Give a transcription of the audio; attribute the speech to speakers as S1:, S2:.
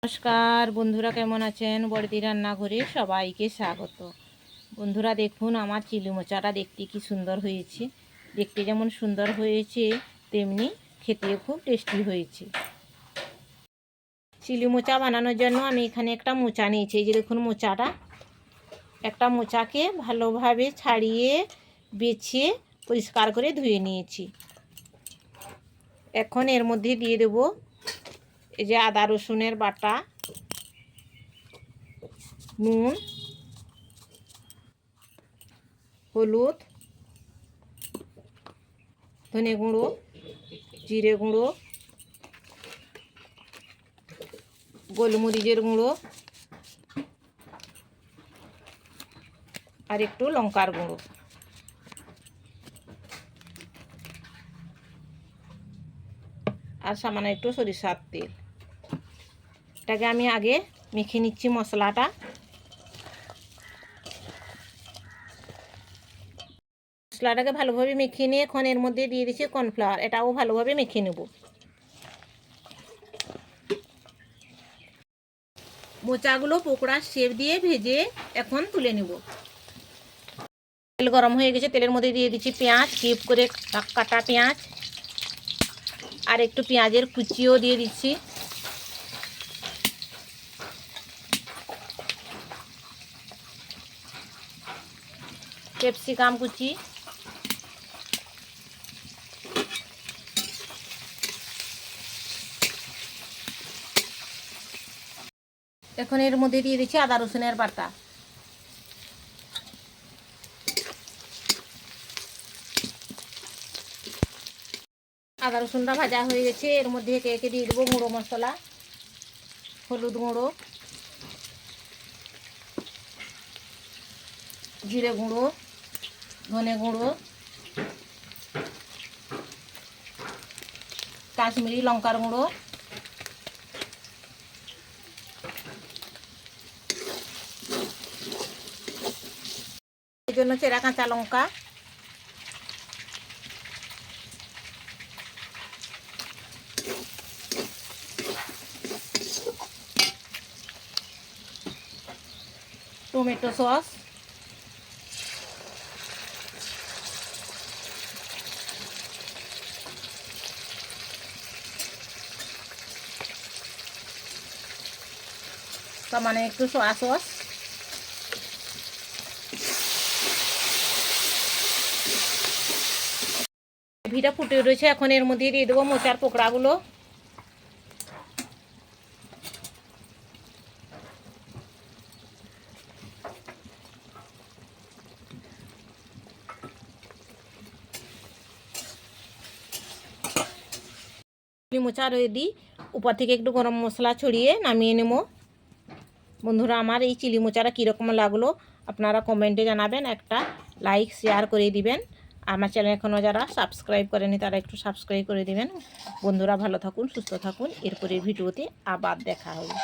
S1: নমস্কার বন্ধুরা, কেমন আছেন? বড়দি রান্নাঘরে সবাইকে স্বাগত। বন্ধুরা দেখুন, আমার চিলি মোচাটা দেখতে কি সুন্দর হয়েছে। দেখতে যেমন সুন্দর হয়েছে তেমনি খেতেও খুব টেস্টি হয়েছে। চিলি মোচা বানানোর জন্য আমি এখানে একটা মোচা নিয়েছি। এই যে দেখুন মোচাটা, একটা মোচাকে ভালোভাবে ছাড়িয়ে বেছে পরিষ্কার করে ধুয়ে নিয়েছি। এখন এর মধ্যে দিয়ে দেব এই যে আদা রসুনের বাটা, নুন, হলুদ, ধনে গুঁড়ো, জিরে গুঁড়ো, গোলমরিচের গুঁড়ো আর একটু লঙ্কার গুঁড়ো। আর সামান্য একটু সরিষার তেল। এটাকে আমি আগে মেখে নিচ্ছি মশলাটা। মশলাটাকে ভালোভাবে মেখে নিয়ে এখন এর মধ্যে দিয়ে দিচ্ছি কর্নফ্লাওয়ার। এটাও ভালোভাবে মেখে নেব। মোচাগুলো পকোড়ার শেপ দিয়ে ভেজে এখন তুলে নেব। তেল গরম হয়ে গেছে, তেলের মধ্যে দিয়ে দিচ্ছি পেঁয়াজ, কিউব করে কাটা পেঁয়াজ, আর একটু পেঁয়াজের কুচিও দিয়ে দিচ্ছি। ক্যাপসিকাম কুচি, এখন এর মধ্যে দিয়ে দিচ্ছি আদা রসুনের বাটা। আদা রসুনটা ভাজা হয়ে গেছে, এর মধ্যে একে একে দিয়ে দেবো গুঁড়ো মশলা, হলুদ গুঁড়ো, জিরে গুঁড়ো, ধনে গুঁড়ো, কাশ্মীরি লঙ্কার গুঁড়ো, এই জন্য চেরা কাঁচা লঙ্কা, টমেটো সস, সামান্য একটু সয়া সস, গ্রেভিটা ফুটে রয়েছে। এখন এর মধ্যে দিয়ে দেবো মোচার পকোড়াগুলো। মোচা রেডি। উপর থেকে একটু গরম মশলা ছড়িয়ে নামিয়ে নেব। বন্ধুরা, আমার এই চিলি মোচাটা কীরকম লাগলো আপনারা কমেন্টে জানাবেন। একটা লাইক শেয়ার করে দিবেন। আমার চ্যানেল এখনও যারা সাবস্ক্রাইব করেনি তারা একটু সাবস্ক্রাইব করে দিবেন। বন্ধুরা ভালো থাকুন, সুস্থ থাকুন। এরপরের ভিডিওতে আবার দেখা হবে।